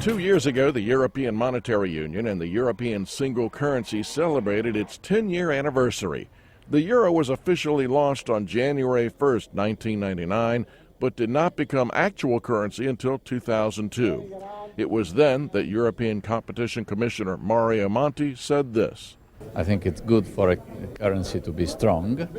2 years ago, the European Monetary Union and the European single currency celebrated its 10-year anniversary. The euro was officially launched on January 1st, 1999, but did not become actual currency until 2002. It was then that European Competition Commissioner Mario Monti said this. I think it's good for a currency to be strong.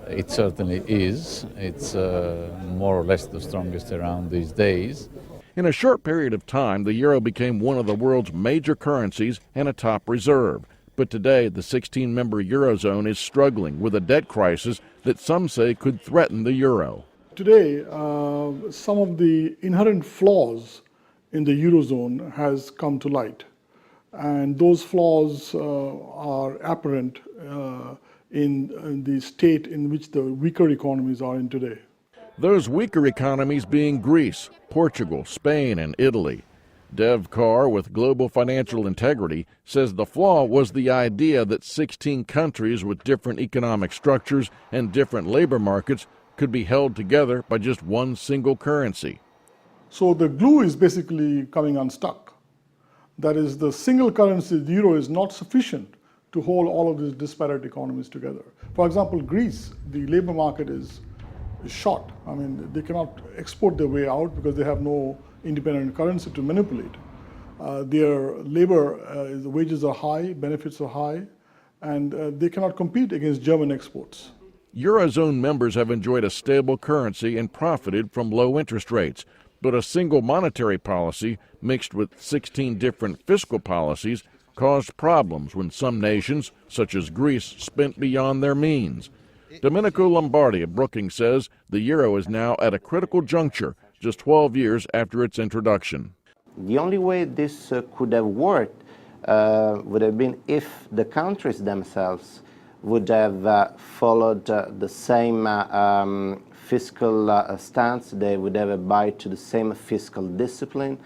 It certainly is. It's more or less the strongest around these days. In a short period of time, the euro became one of the world's major currencies and a top reserve. But today, the 16-member Eurozone is struggling with a debt crisis that some say could threaten the euro. Today, some of the inherent flaws in the Eurozone has come to light. And those flaws are apparent in the state in which the weaker economies are in today. Those weaker economies being Greece, Portugal, Spain, and Italy. Dev Carr with Global Financial Integrity says the flaw was the idea that 16 countries with different economic structures and different labor markets could be held together by just one single currency. So the glue is basically coming unstuck. That is, the single currency, the euro, is not sufficient to hold all of these disparate economies together. For example, Greece, the labor market is short. I mean, they cannot export their way out because they have no independent currency to manipulate. Their labor, the wages are high, benefits are high, and they cannot compete against German exports. Eurozone members have enjoyed a stable currency and profited from low interest rates. But a single monetary policy mixed with 16 different fiscal policies caused problems when some nations, such as Greece, spent beyond their means. Domenico Lombardi of Brookings says the euro is now at a critical juncture, just 12 years after its introduction. The only way this could have worked would have been if the countries themselves would have followed the same fiscal stance. They would have abided to the same fiscal discipline,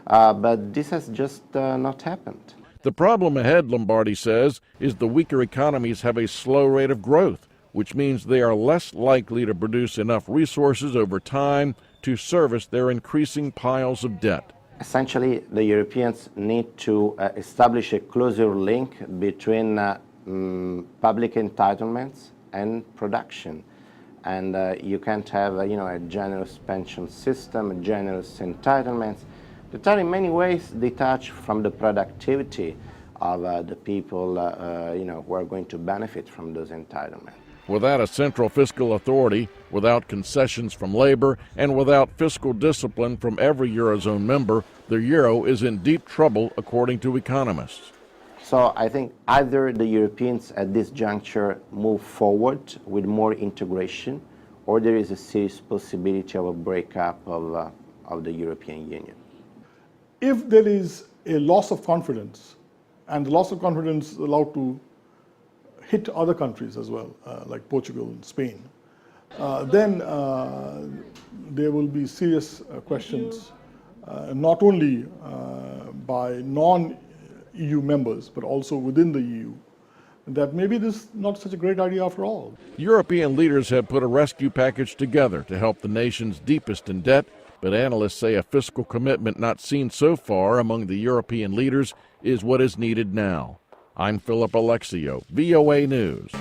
but this has just not happened. The problem ahead, Lombardi says, is the weaker economies have a slow rate of growth, which means they are less likely to produce enough resources over time to service their increasing piles of debt. Essentially, the Europeans need to establish a closer link between public entitlements and production. And you can't have a generous pension system, generous entitlements that are in many ways detached from the productivity of the people who are going to benefit from those entitlements. Without a central fiscal authority, without concessions from labor, and without fiscal discipline from every Eurozone member, the euro is in deep trouble, according to economists. So I think either the Europeans at this juncture move forward with more integration, or there is a serious possibility of a breakup of the European Union. If there is a loss of confidence, and the loss of confidence is allowed to hit other countries as well, like Portugal and Spain, then there will be serious questions, not only by non-EU members, but also within the EU, that maybe this is not such a great idea after all. European leaders have put a rescue package together to help the nations deepest in debt, but analysts say a fiscal commitment not seen so far among the European leaders is what is needed now. I'm Philip Alexio, VOA News.